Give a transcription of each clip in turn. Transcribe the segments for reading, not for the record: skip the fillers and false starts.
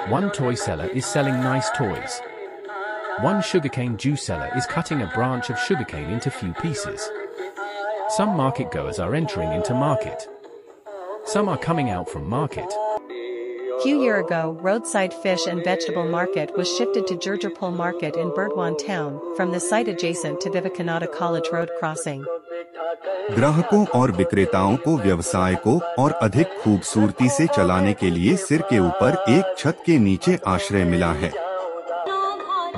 One toy seller is selling nice toys. One sugarcane juice seller is cutting a branch of sugarcane into few pieces. Some market goers are entering into market. Some are coming out from market. Few year ago, roadside fish and vegetable market was shifted to Jurjarpol market in Burdwan town, from the site adjacent to Vivekananda College Road crossing. ग्राहकों और विक्रेताओं को व्यवसाय को और अधिक खूबसूरती से चलाने के लिए सिर के ऊपर एक छत के नीचे आश्रय मिला है।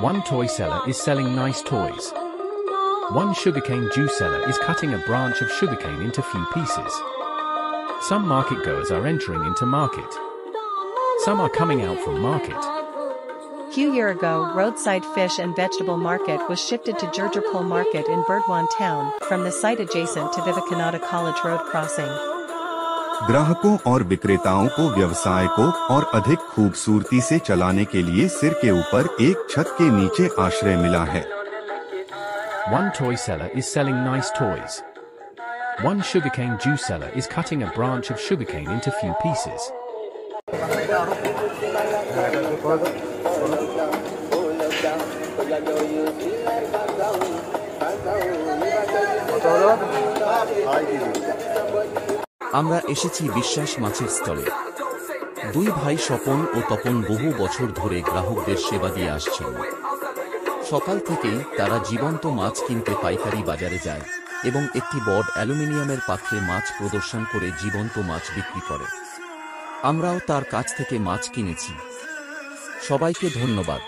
One toy seller is selling nice toys. One sugarcane juice seller is cutting a branch of sugarcane into few pieces. Some market goers are entering into market. Some are coming out from market. Few year ago, roadside fish and vegetable market was shifted to Jurjarpol market in Burdwan town, from the site adjacent to Vivekananda College Road crossing. ग्राहकों और विक्रेताओं को व्यवसाय को और अधिक खूबसूरती से चलाने के लिए सिर के ऊपर एक छत के नीचे आश्रय मिला है। One toy seller is selling nice toys. One sugarcane juice seller is cutting a branch of sugarcane into few pieces. আমরা এসেছি বিশ্বাস মাছের স্টলে। দুই ভাই স্বপন ও তপন বহু বছর ধরে গ্রাহকদের সেবা দিয়ে আসছেন। সকাল থেকেই তারা জীবন্ত মাছ কিনতে পাইকারি বাজারে যায় এবং একটি বড় অ্যালুমিনিয়ামের পাত্রে মাছ প্রদর্শন করে জীবন্ত মাছ বিক্রি করে। আমরাও তার কাছ থেকে মাছ কিনেছি। সবাইকে ধন্যবাদ।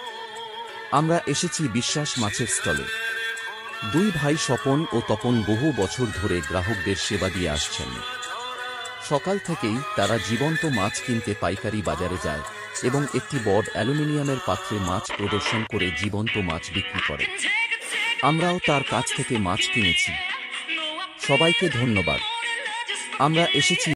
আমরা এসেছি বিশ্বাস মাছের স্টলে। দুই ভাই স্বপন ও তপন বহু বছর ধরে গ্রাহকদের সেবা দিয়ে আসছেন। সকাল থেকেই তারা জীবন্ত মাছ কিনতে পাইকারি বাজারে যায় এবং একটি বড় অ্যালুমিনিয়ামের পাত্রে মাছ প্রদর্শন করে জীবন্ত মাছ বিক্রি করে। আমরাও তার কাছ থেকে মাছ কিনেছি। সবাইকে ধন্যবাদ। আমরা এসেছি